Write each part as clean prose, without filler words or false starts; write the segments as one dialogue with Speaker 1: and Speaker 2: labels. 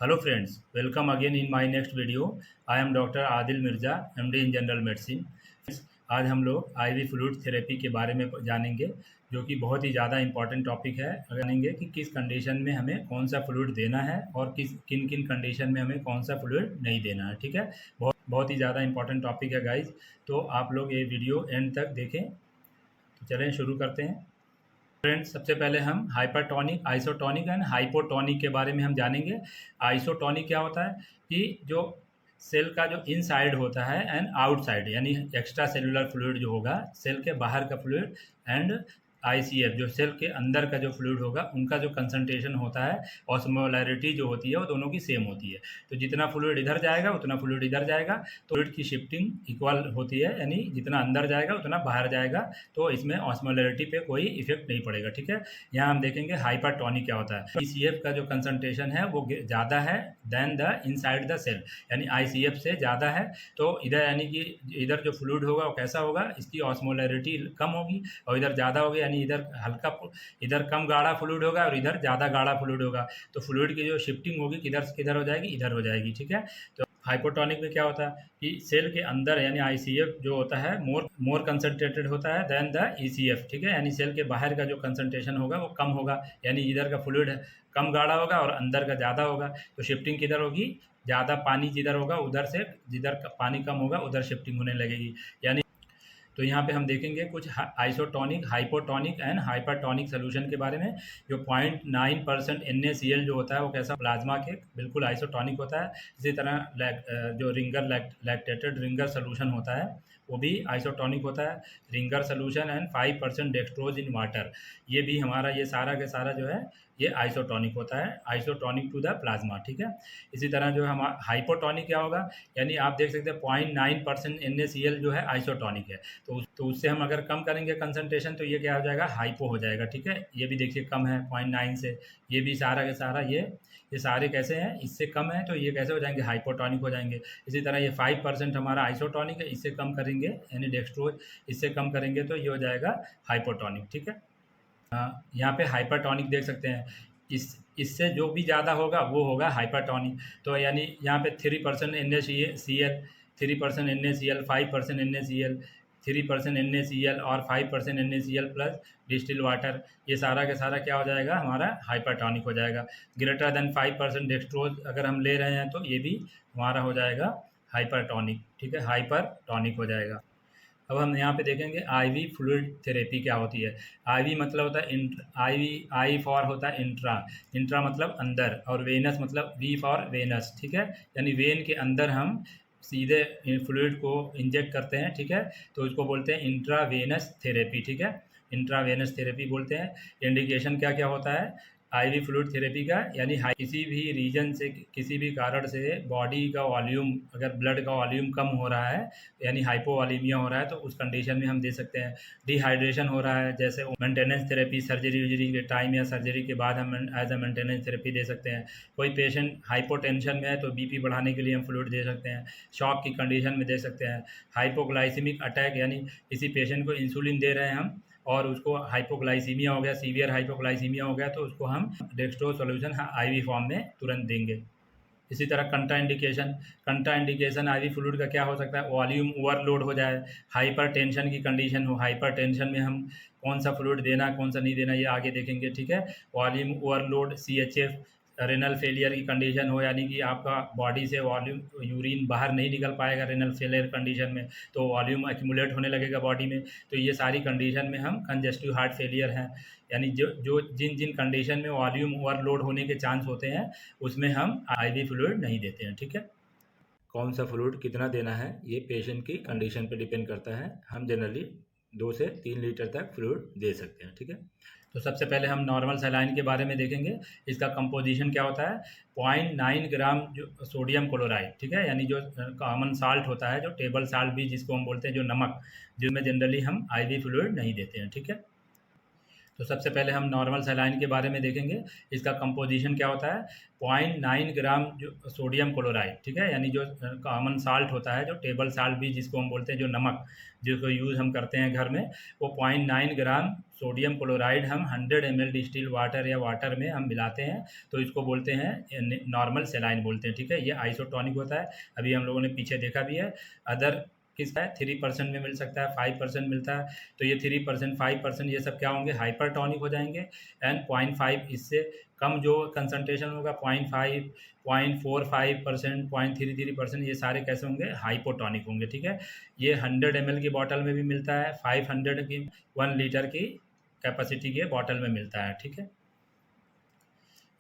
Speaker 1: Hello friends, welcome again in my next video. I am Dr. Adil Mirza, MD in general medicine. आज हम लोग IV fluid therapy के बारे में जानेंगे, जो कि बहुत ही ज़्यादा इम्पॉर्टेंट टॉपिक है। जानेंगे कि किस कंडीशन में हमें कौन सा फ्लूइड देना है और किन किन कंडीशन में हमें कौन सा फ्लूइड नहीं देना है। ठीक है, बहुत बहुत ही ज़्यादा इम्पॉर्टेंट टॉपिक है गाइज। तो आप लोग ये वीडियो एंड तक देखें। तो चलें शुरू करते हैं। फ्रेंड्स, सबसे पहले हम हाइपरटोनिक, आइसोटोनिक एंड हाइपोटोनिक के बारे में हम जानेंगे। आइसोटोनिक क्या होता है कि जो सेल का जो इनसाइड होता है एंड आउटसाइड, यानी एक्स्ट्रा सेलुलर फ्लूइड जो होगा, सेल के बाहर का फ्लूइड, एंड आईसीएफ जो सेल के अंदर का जो फ्लूइड होगा, उनका जो कंसंट्रेशन होता है, ऑस्मोलैरिटी जो होती है वो दोनों की सेम होती है। तो जितना फ्लूइड इधर जाएगा उतना फ्लूइड इधर जाएगा, तो फ्लूइड की शिफ्टिंग इक्वल होती है, यानी जितना अंदर जाएगा उतना बाहर जाएगा। तो इसमें ऑस्मोलैरिटी पे कोई इफेक्ट नहीं पड़ेगा। ठीक है, यहाँ हम देखेंगे हाइपरटोनिक क्या होता है। आईसीएफ का जो कंसंट्रेशन है वो ज़्यादा है than the inside the cell, यानी आईसीएफ से ज़्यादा है। तो इधर यानी कि इधर जो फ्लूइड होगा वो कैसा होगा, इसकी ऑस्मोलैरिटी कम होगी, और इधर ज़्यादा होगी, यानी इधर हल्का, इधर कम गाढ़ा फ्लूइड होगा और इधर ज़्यादा गाढ़ा फ्लूइड होगा। तो फ्लूइड की जो शिफ्टिंग होगी किधर से किधर हो जाएगी, इधर हो जाएगी। ठीक है, तो हाइपोटोनिक में क्या होता है कि सेल के अंदर यानी आईसीएफ जो होता है मोर कंसंट्रेटेड होता है देन द ईसीएफ। ठीक है, यानी सेल के बाहर का जो कंसंट्रेशन होगा वो कम होगा, यानी इधर का फ्लूइड कम गाढ़ा होगा और अंदर का ज़्यादा होगा। तो शिफ्टिंग किधर होगी, ज़्यादा पानी जिधर होगा उधर से, जिधर पानी कम होगा उधर शिफ्टिंग होने लगेगी। यानी तो यहाँ पे हम देखेंगे कुछ isotonic, hypotonic and hypertonic solution के बारे में। जो 0.9% NaCl जो होता है वो कैसा, प्लाज्मा के बिल्कुल आइसोटोनिक होता है। इसी तरह जो लैक्टेटेड रिंगर सोल्यूशन होता है वो भी आइसोटोनिक होता है, ringer solution, and 5% dextrose in water, ये भी हमारा ये सारा के सारा जो है ये आइसोटोनिक होता है, आइसोटोनिक टू द प्लाज्मा। ठीक है, इसी तरह जो हम हाइपोटोनिक क्या होगा, यानी आप देख सकते हैं 0.9% NaCl जो है आइसोटोनिक है। तो उससे हम अगर कम करेंगे कंसंट्रेशन तो ये क्या हो जाएगा, हाइपो हो जाएगा। ठीक है, ये भी देखिए कम है 0.9 से, ये भी सारा के सारा ये सारे कैसे हैं, इससे कम है, तो ये कैसे हो जाएंगे, हाइपोटोनिक हो जाएंगे। इसी तरह ये 5% हमारा आइसोटोनिक है, इससे कम करेंगे यानी डेक्सट्रोज, इससे कम करेंगे तो ये हो जाएगा हाइपोटोनिक। ठीक है, यहाँ पे हाइपरटोनिक देख सकते हैं, इससे जो भी ज़्यादा होगा वो होगा हाइपरटोनिक। तो यानी यहाँ पे 3% NaCl, 3% NaCl, 5% NaCl, 3% NaCl और 5% NaCl प्लस डिस्टिल वाटर, ये सारा का सारा क्या हो जाएगा, हमारा हाइपरटोनिक हो जाएगा। ग्रेटर देन 5% डेक्सट्रोज अगर हम ले रहे हैं तो ये भी हमारा हो जाएगा हाइपरटोनिक। ठीक है, हाइपरटोनिक हो जाएगा। अब हम यहाँ पे देखेंगे आईवी फ्लूइड थेरेपी क्या होती है। आईवी मतलब होता है आईवी, आई फॉर होता है इंट्रा, इंट्रा मतलब अंदर, और वेनस मतलब वी फॉर वेनस। ठीक है, यानी वेन के अंदर हम सीधे फ्लूइड को इंजेक्ट करते हैं। ठीक है, तो इसको बोलते हैं इंट्रावेनस थेरेपी। ठीक है, इंट्रावेनस थेरेपी बोलते हैं। इंडिकेशन क्या क्या होता है आईवी फ्लूइड थेरेपी का, यानी किसी भी रीजन से, किसी भी कारण से बॉडी का वॉल्यूम, अगर ब्लड का वॉल्यूम कम हो रहा है, यानी हाइपोवॉलीमिया हो रहा है, तो उस कंडीशन में हम दे सकते हैं। डिहाइड्रेशन हो रहा है, जैसे मेंटेनेंस थेरेपी, सर्जरी वर्जरी के टाइम या सर्जरी के बाद हम एज अ मेंटेनेंस थेरेपी दे सकते हैं। कोई पेशेंट हाइपोटेंशन में है तो बीपी बढ़ाने के लिए हम फ्लूइड दे सकते हैं। शॉक की कंडीशन में दे सकते हैं। हाइपोग्लाइसीमिक अटैक, यानी किसी पेशेंट को इंसुलिन दे रहे हैं हम और उसको हाइपोग्लाइसीमिया हो गया, सीवियर हाइपोग्लाइसीमिया हो गया, तो उसको हम डेक्सट्रोज सॉल्यूशन आईवी फॉर्म में तुरंत देंगे। इसी तरह कंट्रा इंडिकेशन आईवी फ्लूइड का क्या हो सकता है, वॉल्यूम ओवरलोड हो जाए, हाइपर टेंशन की कंडीशन हो, हाइपर टेंशन में हम कौन सा फ्लूइड देना कौन सा नहीं देना ये आगे देखेंगे। ठीक है, volume overload, CHF, renal failure की कंडीशन हो, यानी कि आपका बॉडी से वॉल्यूम, यूरिन बाहर नहीं निकल पाएगा रेनल फेलियर कंडीशन में, तो वॉल्यूम एक्यूमुलेट होने लगेगा बॉडी में। तो ये सारी कंडीशन में हम कंजेस्टिव हार्ट फेलियर हैं, यानी जो जो जिन जिन कंडीशन में वॉल्यूम ओवरलोड होने के चांस होते हैं उसमें हम आईवी फ्लूइड नहीं देते हैं। ठीक है, कौन सा फ्लूइड कितना देना है ये पेशेंट की कंडीशन पे डिपेंड करता है। हम जनरली 2 से 3 लीटर तक फ्लूइड दे सकते हैं। ठीक है, तो सबसे पहले हम नॉर्मल सलाइन के बारे में देखेंगे। इसका कंपोजिशन क्या होता है, 0.9 ग्राम जो सोडियम क्लोराइड। ठीक है, यानी जो कॉमन साल्ट होता है, जो टेबल साल्ट भी जिसको हम बोलते हैं, जो नमक, जिसमें जनरली हम आईवी फ्लूइड नहीं देते हैं। ठीक है, तो सबसे पहले हम नॉर्मल सलाइन के बारे में देखेंगे। इसका कंपोजिशन क्या होता है, 0.9 ग्राम जो सोडियम क्लोराइड, ठीक है, यानी जो कॉमन साल्ट होता है, जो टेबल साल्ट भी जिसको हम बोलते हैं, जो नमक जिसको यूज़ हम करते हैं घर में, वो 0.9 ग्राम सोडियम क्लोराइड हम 100 ml डिस्टिल वाटर या वाटर में हम मिलाते हैं, तो इसको बोलते हैं नॉर्मल सलाइन बोलते हैं, ठीक है। ये आइसोटोनिक होता है, अभी हम लोगों ने पीछे देखा भी है। अदर किसका है, 3% में मिल सकता है, 5% मिलता है, तो ये 3%, 5% ये सब क्या होंगे, हाइपरटोनिक हो जाएंगे। एंड 0.5 इससे कम जो कंसंट्रेशन होगा, 0.5, 0.45%, 0.33%, ये सारे कैसे होंगे, हाइपोटोनिक होंगे, ठीक है। ये 100 ml की बॉटल में भी मिलता है, 500 की 1 लीटर की कैपेसिटी के बॉटल में मिलता है, ठीक है।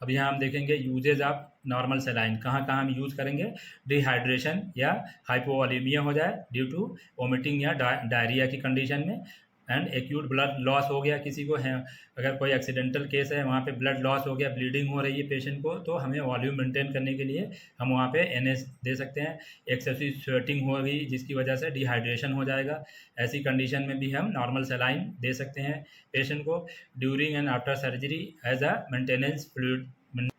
Speaker 1: अब यहाँ हम देखेंगे यूजेज ऑफ नॉर्मल सलाइन, कहाँ कहाँ हम यूज़ करेंगे। डिहाइड्रेशन या हाइपोवॉलीमिया हो जाए ड्यू टू वोमिटिंग या डायरिया की कंडीशन में, एंड एक्यूट ब्लड लॉस हो गया किसी को है, अगर कोई एक्सीडेंटल केस है, वहाँ पे ब्लड लॉस हो गया, ब्लीडिंग हो रही है पेशेंट को, तो हमें वॉल्यूम मेंटेन करने के लिए हम वहाँ पे NS दे सकते हैं। एक्सेसिव स्वेटिंग हो गई जिसकी वजह से डिहाइड्रेशन हो जाएगा, ऐसी कंडीशन में भी हम नॉर्मल सलाइन दे सकते हैं पेशेंट को। During and after surgery as a maintenance fluid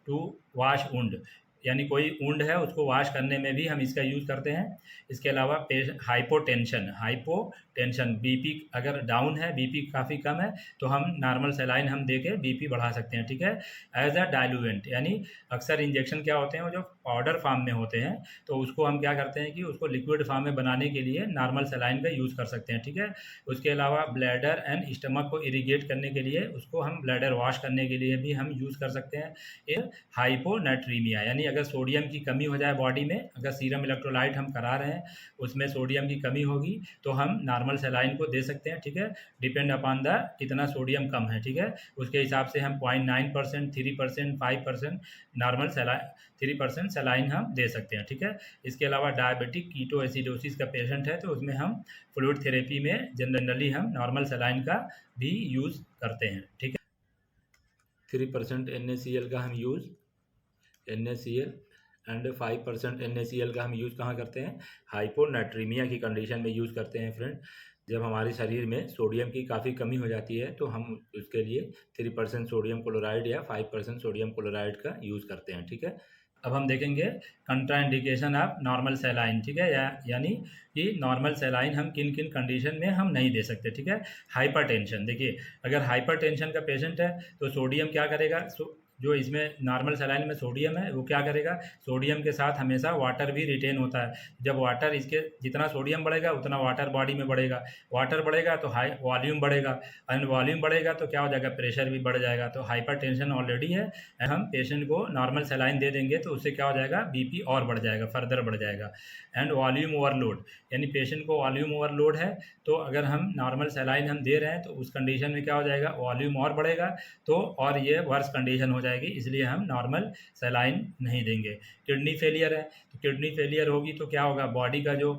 Speaker 1: to wash wound, यानी कोई वुंड है उसको वाश करने में भी हम इसका यूज़ करते हैं। इसके अलावा हाइपोटेंशन बीपी अगर डाउन है, बीपी काफ़ी कम है, तो हम नॉर्मल सलाइन हम दे के बीपी बढ़ा सकते हैं, ठीक है। एज अ डाइल्यूएंट, यानी अक्सर इंजेक्शन क्या होते हैं, वो जो पाउडर फॉर्म में होते हैं, तो उसको हम क्या करते हैं कि उसको लिक्विड फॉर्म में बनाने के लिए नॉर्मल सलाइन का यूज़ कर सकते हैं, ठीक है। उसके अलावा ब्लैडर एंड स्टमक को इरीगेट करने के लिए, उसको हम ब्लैडर वॉश करने के लिए भी हम यूज़ कर सकते हैं। ये हाइपोनाइट्रीमिया, यानी अगर सोडियम की कमी हो जाए बॉडी में, अगर सीरम इलेक्ट्रोलाइट हम करा रहे हैं उसमें सोडियम की कमी होगी, तो हम नॉर्मल सलाइन को दे सकते हैं, ठीक है। डिपेंड अपॉन द कितना सोडियम कम है, ठीक है, उसके हिसाब से हम 0.9%, 3%, 5% नॉर्मल सलाइन 3% सलाइन हम दे सकते हैं, ठीक है। इसके अलावा डायबिटिक कीटो एसिडोसिस का पेशेंट है, तो उसमें हम फ्लूइड थेरेपी में जनरली हम नॉर्मल सलाइन का भी यूज़ करते हैं, ठीक है। 3% NaCl का हम यूज़ NaCl एंड 5% NaCl का हम यूज़ कहाँ करते हैं, हाइपोनाइट्रीमिया की कंडीशन में यूज़ करते हैं फ्रेंड। जब हमारे शरीर में सोडियम की काफ़ी कमी हो जाती है, तो हम उसके लिए 3% सोडियम क्लोराइड या 5% सोडियम क्लोराइड का यूज़ करते हैं, ठीक है। अब हम देखेंगे कंट्राइंडिकेशन ऑफ नॉर्मल सलाइन, ठीक है, यानी कि नॉर्मल सलाइन हम किन किन कंडीशन में हम नहीं दे सकते, ठीक है। हाइपरटेंशन, देखिए अगर हाइपरटेंशन का पेशेंट है तो सोडियम क्या करेगा, जो इसमें नॉर्मल सलाइन में सोडियम है वो क्या करेगा, सोडियम के साथ हमेशा वाटर भी रिटेन होता है। जब वाटर इसके जितना सोडियम बढ़ेगा उतना वाटर बॉडी में बढ़ेगा, वाटर बढ़ेगा तो हाई वॉल्यूम बढ़ेगा, एंड वॉल्यूम बढ़ेगा तो क्या हो जाएगा, प्रेशर भी बढ़ जाएगा। तो हाइपरटेंशन ऑलरेडी है, हम पेशेंट को नॉर्मल सलाइन दे देंगे तो उससे क्या हो जाएगा, बीपी और बढ़ जाएगा, फर्दर बढ़ जाएगा। एंड वॉल्यूम ओवरलोड, यानी पेशेंट को वॉल्यूम ओवरलोड है, तो अगर हम नॉर्मल सलाइन हम दे रहे हैं तो उस कंडीशन में क्या हो जाएगा, वॉल्यूम और बढ़ेगा, तो और ये वर्स कंडीशन हो जाएगी, इसलिए हम नॉर्मल सलाइन नहीं देंगे। किडनी फेलियर है, तो किडनी फेलियर होगी तो क्या होगा, बॉडी का जो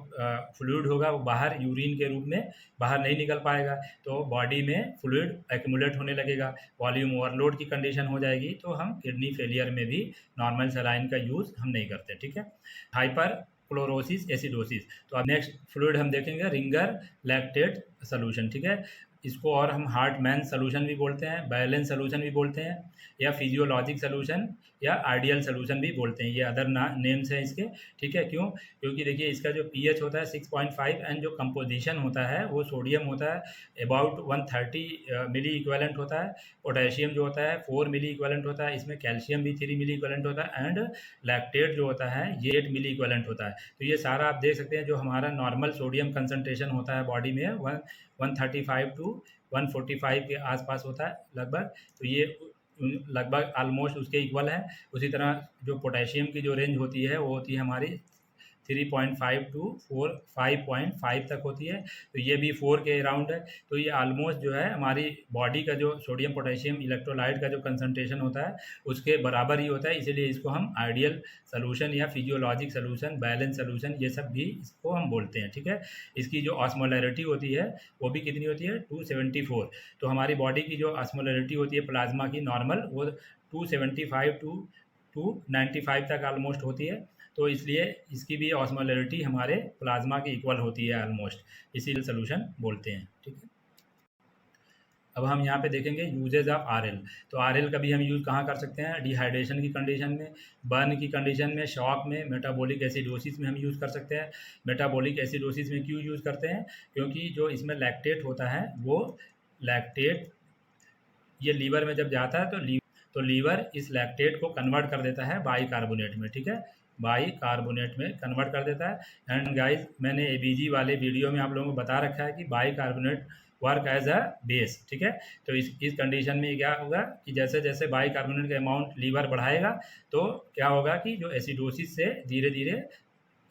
Speaker 1: फ्लूइड होगा वो बाहर यूरिन के रूप में बाहर नहीं निकल पाएगा, तो बॉडी में फ्लूइड एक्यूमुलेट होने लगेगा, वॉल्यूम ओवरलोड की कंडीशन हो जाएगी, तो हम किडनी फेलियर में भी नॉर्मल सलाइन का यूज़ हम नहीं करते, ठीक है। हाइपर क्लोरोसिस एसिडोसिस, तो अब नेक्स्ट फ्लूइड हम देखेंगे रिंगर लैक्टेट सोल्यूशन, ठीक है। इसको और हम हार्टमैन सोल्यूशन भी बोलते हैं, बैलेंस सोल्यूशन भी बोलते हैं, या फिजियोलॉजिक सोल्यूशन या आइडियल सोल्यूशन भी बोलते हैं, ये अदर नेम्स हैं इसके, ठीक है। क्यों, क्योंकि देखिए इसका जो pH होता है 6.5 एंड जो कंपोजिशन होता है वो सोडियम होता है अबाउट 130 मिली इक्वेलेंट होता है, पोटेशियम जो होता है 4 मिली इक्वेलेंट होता है, इसमें कैल्शियम भी 3 मिली इक्वेलेंट होता है, एंड लैक्टेट जो होता है ये 8 मिली इक्वेलेंट होता है। तो ये सारा आप देख सकते हैं जो हमारा नॉर्मल सोडियम कंसनट्रेशन होता है बॉडी में 135 टू 145 के आसपास होता है लगभग, तो ये लगभग ऑलमोस्ट उसके इक्वल है। उसी तरह जो पोटेशियम की जो रेंज होती है वो होती है हमारी 3.5 टू 5.5 तक होती है, तो ये भी 4 के अराउंड है। तो ये ऑलमोस्ट जो है हमारी बॉडी का जो सोडियम पोटेशियम इलेक्ट्रोलाइट का जो कंसंट्रेशन होता है उसके बराबर ही होता है, इसीलिए इसको हम आइडियल सोल्यूशन या फिजियोलॉजिक सोल्यूशन, बैलेंस सोल्यूशन, ये सब भी इसको हम बोलते हैं, ठीक है। इसकी जो ऑस्मोलैरिटी होती है वो भी कितनी होती है, 274। तो हमारी बॉडी की जो ऑस्मोलैरिटी होती है प्लाज्मा की नॉर्मल, वो 275 टू 295 तक ऑलमोस्ट होती है, तो इसलिए इसकी भी ऑस्मोलैरिटी हमारे प्लाज्मा के इक्वल होती है ऑलमोस्ट, इसीलिए सोल्यूशन बोलते हैं, ठीक है। अब हम यहाँ पे देखेंगे यूजेज ऑफ आरएल। तो आरएल का भी हम यूज़ कहाँ कर सकते हैं? डिहाइड्रेशन की कंडीशन में, बर्न की कंडीशन में, शॉक में, मेटाबॉलिक एसिडोसिस में हम यूज़ कर सकते हैं। मेटाबॉलिक एसिडोसिस में क्यों यूज़ करते हैं? क्योंकि जो इसमें लैक्टेट होता है वो लैक्टेट ये लीवर में जब जाता है तो लीवर इस लैक्टेट को कन्वर्ट कर देता है बाइकार्बोनेट में, ठीक है, बाइकार्बोनेट में कन्वर्ट कर देता है। एंड गाइस, मैंने एबीजी वाले वीडियो में आप लोगों को बता रखा है कि bicarbonate work as a base, ठीक है। तो इस कंडीशन में क्या होगा कि जैसे जैसे बाइकार्बोनेट का अमाउंट लीवर बढ़ाएगा तो क्या होगा कि जो एसिडोसिस से धीरे धीरे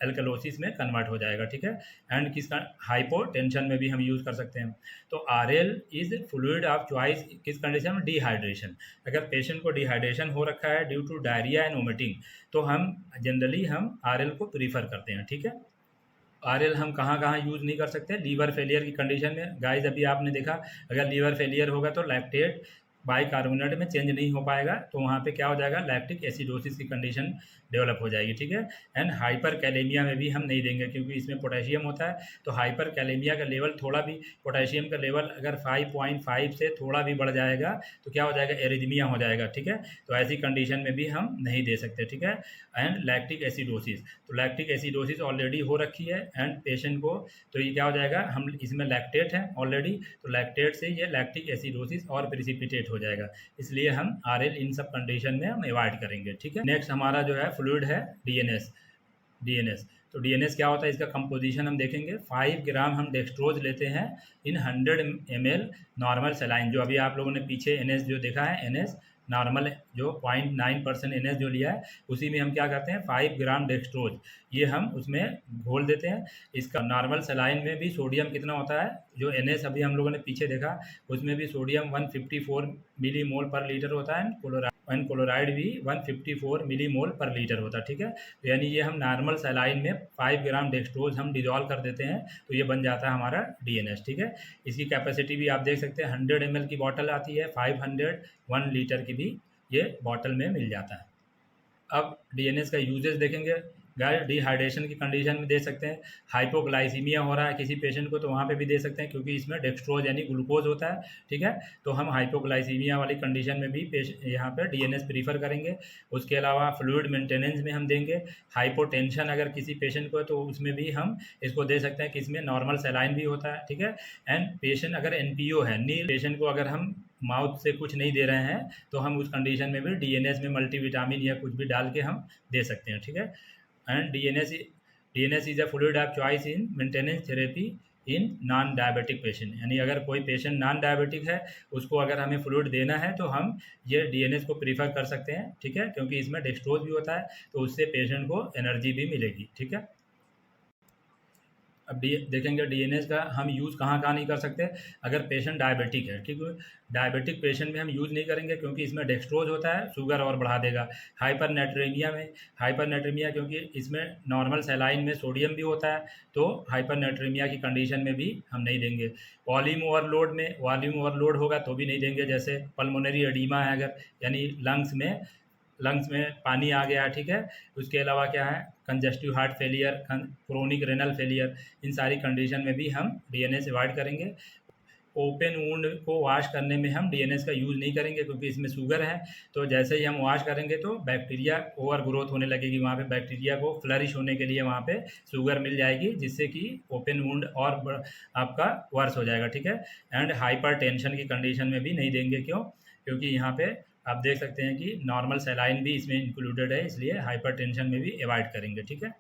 Speaker 1: एल्कलोसिस में कन्वर्ट हो जाएगा, ठीक है। एंड किसका हाइपोटेंशन में भी हम यूज़ कर सकते हैं। तो RL is fluid of choice किस कंडीशन में? डिहाइड्रेशन। अगर पेशेंट को डिहाइड्रेशन हो रखा है due to diarrhoea and vomiting तो हम जनरली आरएल को प्रीफर करते हैं, ठीक है। आरएल हम कहाँ कहाँ यूज़ नहीं कर सकते? लीवर फेलियर की कंडीशन में। गाइस, अभी आपने देखा अगर लीवर फेलियर होगा तो लैक्टेट बाइकार्बोनेट में चेंज नहीं हो पाएगा, तो वहाँ पे क्या हो जाएगा? लैक्टिक एसिडोसिस की कंडीशन डेवलप हो जाएगी, ठीक है। एंड हाइपर कैलेमिया में भी हम नहीं देंगे क्योंकि इसमें पोटेशियम होता है। तो हाइपर कैलेमिया का लेवल थोड़ा भी, पोटेशियम का लेवल अगर 5.5 से थोड़ा भी बढ़ जाएगा तो क्या हो जाएगा? एरिथमिया हो जाएगा, ठीक है। तो ऐसी कंडीशन में भी हम नहीं दे सकते, ठीक है। एंड लैक्टिक एसिडोसिस, तो लैक्टिक एसिडोसिस ऑलरेडी हो रखी है एंड पेशेंट को, तो ये क्या हो जाएगा? हम इसमें लैक्टेट है ऑलरेडी, तो लैक्टेट से ये लैक्टिक एसिडोसिस और प्रिसिपिटेट हो जाएगा, इसलिए हम आरएल इन सब कंडीशन में हम अवॉइड करेंगे, ठीक है। नेक्स्ट हमारा जो है फ्लूइड है डीएनएस। तो डीएनएस क्या होता है? इसका कंपोजिशन हम देखेंगे। 5 ग्राम हम डेक्सट्रोज लेते हैं इन 100 ml नॉर्मल सेलाइन। जो अभी आप लोगों ने पीछे एनएस जो देखा है, एनएस नॉर्मल जो 0.9% एनएस जो लिया है उसी में हम क्या करते हैं? 5 ग्राम डेक्सट्रोज ये हम उसमें घोल देते हैं। इसका नॉर्मल सेलाइन में भी सोडियम कितना होता है? जो एनएस अभी हम लोगों ने पीछे देखा उसमें भी सोडियम 154 मिलीमोल पर लीटर होता है एंड क्लोराइड भी 154 मिलीमोल पर लीटर होता है, ठीक है। तो यानी ये हम नॉर्मल सेलाइन में 5 ग्राम डेक्सट्रोज हम डिजॉल्व कर देते हैं तो ये बन जाता है हमारा डीएनएस, ठीक है। इसकी कैपेसिटी भी आप देख सकते हैं, 100 ml की बॉटल आती है, 500 1 लीटर की भी ये बॉटल में मिल जाता है। अब डीएनएस का यूजेस देखेंगे। गाइस, डिहाइड्रेशन की कंडीशन में दे सकते हैं। हाइपोग्लाइसीमिया हो रहा है किसी पेशेंट को तो वहाँ पे भी दे सकते हैं क्योंकि इसमें डेक्सट्रोज यानी ग्लूकोज होता है, ठीक है। तो हम हाइपोग्लाइसीमिया वाली कंडीशन में भी यहाँ पे डीएनएस प्रीफर करेंगे। उसके अलावा फ्लूइड मेंटेनेंस में हम देंगे। हाइपोटेंशन अगर किसी पेशेंट को है तो उसमें भी हम इसको दे सकते हैं कि इसमें नॉर्मल सेलाइन भी होता है, ठीक है। एंड पेशेंट अगर एनपीओ है, नील पेशेंट को अगर हम माउथ से कुछ नहीं दे रहे हैं तो हम उस कंडीशन में भी डीएनएस में मल्टीविटामिन या कुछ भी डाल के हम दे सकते हैं, ठीक है। And DNS is a fluid of choice in maintenance therapy in non diabetic patient. यानी अगर कोई पेशेंट नॉन डायबिटिक है उसको अगर हमें फ्लूइड देना है तो हम ये डीएनएस को प्रीफर कर सकते हैं, ठीक है, क्योंकि इसमें डेक्सट्रोज भी होता है तो उससे पेशेंट को एनर्जी भी मिलेगी, ठीक है। अब देखेंगे डीएनएस का हम यूज़ कहाँ कहाँ नहीं कर सकते। अगर पेशेंट डायबिटिक है, ठीक है, डायबिटिक पेशेंट में हम यूज़ नहीं करेंगे क्योंकि इसमें डेक्सट्रोज होता है, शुगर और बढ़ा देगा। हाइपरनेट्रेमिया क्योंकि इसमें नॉर्मल सेलाइन में सोडियम भी होता है तो हाइपरनेट्रेमिया की कंडीशन में भी हम नहीं देंगे। वॉल्यूम ओवरलोड होगा तो भी नहीं देंगे। जैसे पल्मोनरी एडीमा है अगर, यानी लंग्स में पानी आ गया, ठीक है। उसके अलावा क्या है? Congestive heart failure, chronic renal failure, इन सारी कंडीशन में भी हम डीएनएस अवॉइड करेंगे। ओपन वुंड को वॉश करने में हम डीएनएस का यूज़ नहीं करेंगे क्योंकि इसमें शुगर है। तो जैसे ही हम वॉश करेंगे तो बैक्टीरिया ओवर ग्रोथ होने लगेगी, वहाँ पे बैक्टीरिया को फ्लरिश होने के लिए वहाँ पे शुगर मिल जाएगी जिससे कि ओपन वुंड और आपका वर्स हो जाएगा, ठीक है। एंड हाइपरटेंशन की कंडीशन में भी नहीं देंगे। क्यों? क्योंकि यहाँ पे आप देख सकते हैं कि नॉर्मल सेलाइन भी इसमें इंक्लूडेड है, इसलिए हाइपरटेंशन में भी अवॉइड करेंगे, ठीक है।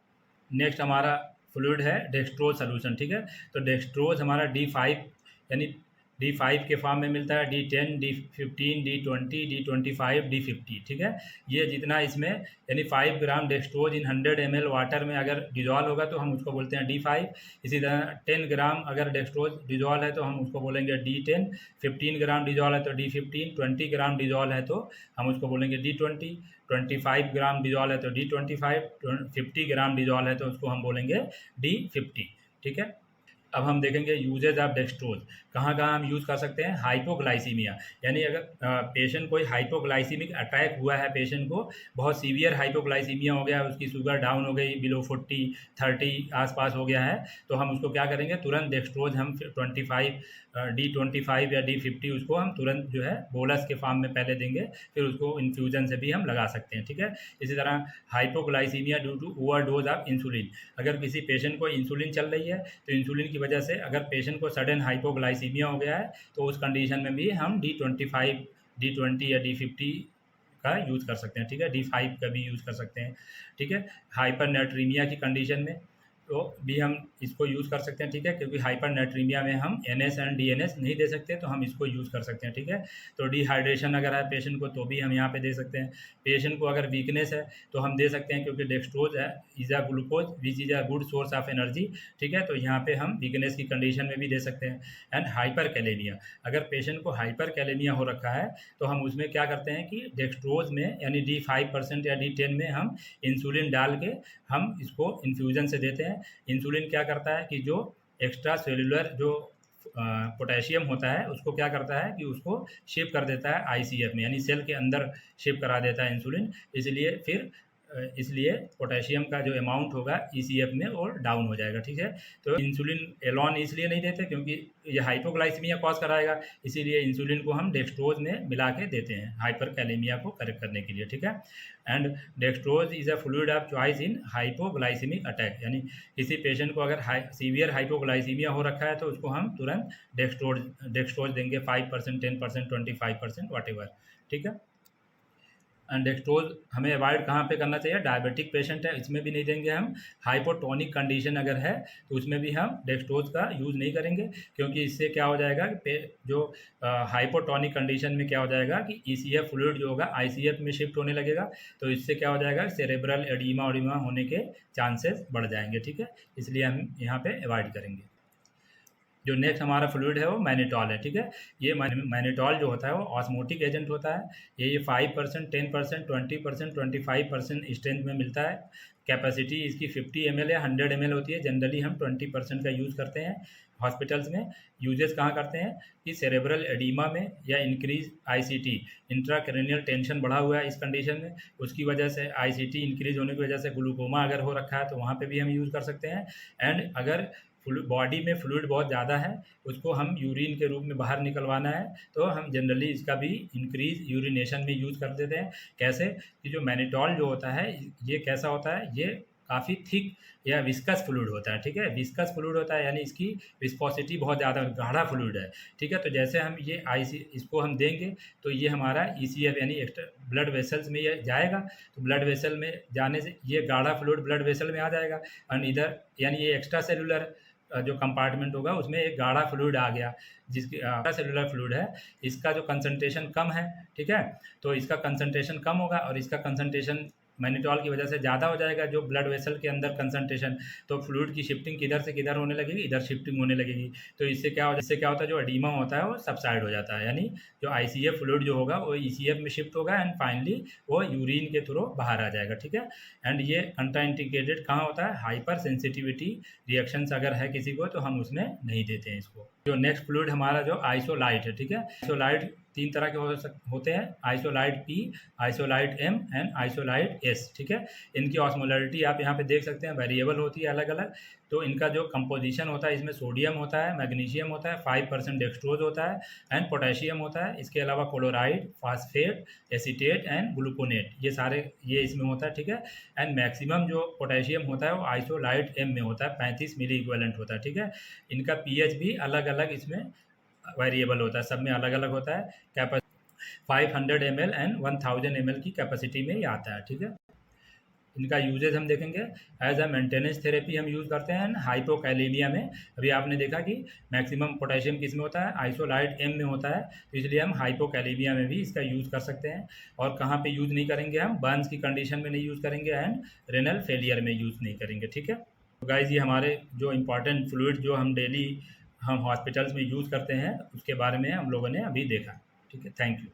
Speaker 1: नेक्स्ट हमारा फ्लूइड है डेक्सट्रोज सॉल्यूशन, ठीक है। तो डेक्सट्रोज हमारा D5 यानी D5 के फॉर्म में मिलता है, D10, D15, D20, D25, D50, ठीक है। ये जितना इसमें यानी 5 ग्राम डेक्सट्रोज इन 100 ml वाटर में अगर डिजॉल्व होगा तो हम उसको बोलते हैं D5। इसी तरह 10 ग्राम अगर डेक्सट्रोज डिजॉल्व है तो हम उसको बोलेंगे D10, 15 ग्राम डिजॉल्व है तो D15, 20 ग्राम डिजॉल्व है तो हम उसको बोलेंगे D20, 25 ग्राम डिजॉल्व है तो D25, 50 ग्राम डिजॉल्व है तो उसको हम बोलेंगे D50, ठीक है। अब हम देखेंगे यूजेज ऑफ डेक्सट्रोज कहाँ कहाँ हम यूज़ कर सकते हैं। हाइपोग्लाइसीमिया यानी अगर पेशेंट कोई हाइपोग्लाइसीमिक अटैक हुआ है, पेशेंट को बहुत सीवियर हाइपोग्लाइसीमिया हो गया, उसकी शुगर डाउन हो गई, बिलो 40 30 आसपास हो गया है, तो हम उसको क्या करेंगे? तुरंत डेक्सट्रोज हम 25 D25 या D50 उसको हम तुरंत जो है बोलस के फॉर्म में पहले देंगे, फिर उसको इन्फ्यूज़न से भी हम लगा सकते हैं, ठीक है। इसी तरह hypoglycaemia due to overdose of insulin, अगर किसी पेशेंट को इंसुलिन चल रही है तो इंसुलिन की वजह से अगर पेशेंट को सडन हाइपोग्लाइसीमिया हो गया है तो उस कंडीशन में भी हम D25, D20 या D50 का यूज़ कर सकते हैं, ठीक है। D5 का भी यूज़ कर सकते हैं, ठीक है। हाइपरनेट्रीमिया की कंडीशन में तो भी हम इसको यूज़ कर सकते हैं, ठीक है, क्योंकि हाइपरनेट्रीमिया में हम NS एंड DNS नहीं दे सकते तो हम इसको यूज़ कर सकते हैं, ठीक है। तो डिहाइड्रेशन अगर है पेशेंट को तो भी हम यहाँ पे दे सकते हैं। पेशेंट को अगर वीकनेस है तो हम दे सकते हैं, क्योंकि डेक्सट्रोज है is a glucose which is a good source of energy, ठीक है। तो यहाँ पे हम वीकनेस की कंडीशन में भी दे सकते हैं। एंड हाइपर कैलेमिया, अगर पेशेंट को हाइपर कैलेमिया हो रखा है तो हम उसमें क्या करते हैं कि डेक्सट्रोज में यानी D5% या D10 में हम इंसुलिन डाल के हम इसको इन्फ्यूज़न से देते हैं। इंसुलिन क्या करता है कि जो एक्स्ट्रा सेलुलर जो पोटेशियम होता है उसको क्या करता है कि उसको शिफ्ट कर देता है आईसीएफ में, यानी सेल के अंदर शिफ्ट करा देता है इंसुलिन, इसलिए पोटेशियम का जो अमाउंट होगा ईसीएफ में और डाउन हो जाएगा, ठीक है। तो इंसुलिन एलॉन इसलिए नहीं देते क्योंकि ये हाइपोग्लाइसीमिया कॉज कराएगा, इसीलिए इंसुलिन को हम डेक्सट्रोज में मिला के देते हैं हाइपर कैलेमिया को करेक्ट करने के लिए, ठीक है। And dextrose is a fluid of choice in hypoglycaemic attack, यानी किसी पेशेंट को अगर सीवियर हाइपोग्लाइसीमिया हो रखा है तो उसको हम तुरंत डेक्सट्रोज देंगे 5%, 10%, 25%, वॉटेवर, ठीक है। एंड डेक्सट्रोज हमें अवॉइड कहाँ पे करना चाहिए, डायबिटिक पेशेंट है इसमें भी नहीं देंगे हम। हाइपोटोनिक कंडीशन अगर है तो उसमें भी हम डेक्सट्रोज का यूज़ नहीं करेंगे, क्योंकि इससे क्या हो जाएगा कि जो हाइपोटोनिक कंडीशन में क्या हो जाएगा कि ईसीएफ फ्लूइड जो होगा आईसीएफ में शिफ्ट होने लगेगा, तो इससे क्या हो जाएगा सेरेब्रल एडीमा होने के चांसेस बढ़ जाएंगे, ठीक है। इसलिए हम यहाँ पे अवॉइड करेंगे। जो नेक्स्ट हमारा फ्लूइड है वो मैनिटॉल है, ठीक है। ये मैनिटॉल जो होता है वो ऑस्मोटिक एजेंट होता है। ये 5%, 10%, 20%, 25% स्ट्रेंथ में मिलता है। कैपेसिटी इसकी 50 ml या 100 ml होती है। जनरली हम 20% का यूज़ करते हैं हॉस्पिटल्स में। यूजेस कहाँ करते हैं कि सेरेब्रल एडीमा में या इंक्रीज आईसीटी, इंट्राक्रैनियल टेंशन बढ़ा हुआ है इस कंडीशन में, उसकी वजह से आईसीटी इंक्रीज होने की वजह से ग्लूकोमा अगर हो रखा है तो वहाँ पे भी हम यूज़ कर सकते हैं। एंड अगर बॉडी में फ्लूइड बहुत ज़्यादा है उसको हम यूरिन के रूप में बाहर निकलवाना है तो हम जनरली इसका भी इंक्रीज यूरिनेशन में यूज़ कर देते हैं। कैसे कि जो मैनिटॉल जो होता है ये कैसा होता है, ये काफ़ी थिक या विस्कस फ्लूइड होता है, ठीक है। विस्कस फ्लूइड होता है यानी इसकी विस्कोसिटी बहुत ज़्यादा गाढ़ा फ्लूइड है, ठीक है। तो जैसे हम ये इसको हम देंगे तो ये हमारा ईसीएफ यानी एक्स्ट्रा ब्लड वेसल्स में ये जाएगा, तो ब्लड वेसल में जाने से ये गाढ़ा फ्लूइड ब्लड वेसल में आ जाएगा। और इधर यानी ये एक्स्ट्रा सेलुलर जो कंपार्टमेंट होगा उसमें एक गाढ़ा फ्लूइड आ गया, जिसकी सेलुलर फ्लूइड है, इसका जो कंसंट्रेशन कम है, ठीक है। तो इसका कंसंट्रेशन कम होगा और इसका कंसंट्रेशन मैनिटॉल की वजह से ज़्यादा हो जाएगा जो ब्लड वेसल के अंदर कंसंट्रेशन, तो फ्लूइड की शिफ्टिंग किधर से किधर होने लगेगी, इधर शिफ्टिंग होने लगेगी। तो इससे क्या होता है जो एडीमा होता है वो सबसाइड हो जाता है, यानी जो आईसीएफ फ्लूइड जो होगा वो ईसीएफ में शिफ्ट होगा एंड फाइनली वो यूरिन के थ्रू बाहर आ जाएगा, ठीक है। एंड ये कंट्राइंडिकेटेड कहाँ होता है, हाइपर सेंसिटिविटी रिएक्शंस अगर है किसी को तो हम उसमें नहीं देते हैं इसको। जो नेक्स्ट फ्लूइड हमारा जो आइसोलाइट है, ठीक है। आइसोलाइट 3 तरह के होते हैं, आइसोलाइट पी, आइसोलाइट एम एंड आइसोलाइट एस, ठीक है। इनकी ऑस्मोलरिटी आप यहाँ पे देख सकते हैं, वेरिएबल होती है अलग अलग। तो इनका जो कंपोजिशन होता है इसमें सोडियम होता है, मैग्नीशियम होता है, 5% डेक्सट्रोज होता है एंड पोटेशियम होता है। इसके अलावा chloride, phosphate, acetate and gluconate, ये सारे ये इसमें होता है, ठीक है। एंड मैक्सिमम जो पोटेशियम होता है वो आइसोलाइट एम में होता है, 35 मिली इक्विवेलेंट होता है, ठीक है। इनका पीएच भी अलग अलग इसमें वेरिएबल होता है, सब में अलग अलग होता है। कैपेसिटी 500 ml एंड 1000 ml की कैपेसिटी में ये आता है, ठीक है। इनका यूजेज हम देखेंगे, एज अ मेंटेनेंस थेरेपी हम यूज़ करते हैं हाइपोकैलेमिया में। अभी आपने देखा कि मैक्सिमम पोटेशियम किस में होता है, आइसोलाइट एम में होता है, तो इसलिए हम हाइपोकैलेमिया में भी इसका यूज़ कर सकते हैं। और कहाँ पे यूज़ नहीं करेंगे, हम बर्न्स की कंडीशन में नहीं यूज़ करेंगे एंड रेनल फेलियर में यूज़ नहीं करेंगे, ठीक है। तो गाइज ये हमारे जो इंपॉर्टेंट फ्लूइड जो हम डेली हम हॉस्पिटल्स में यूज़ करते हैं उसके बारे में हम लोगों ने अभी देखा, ठीक है। Thank you.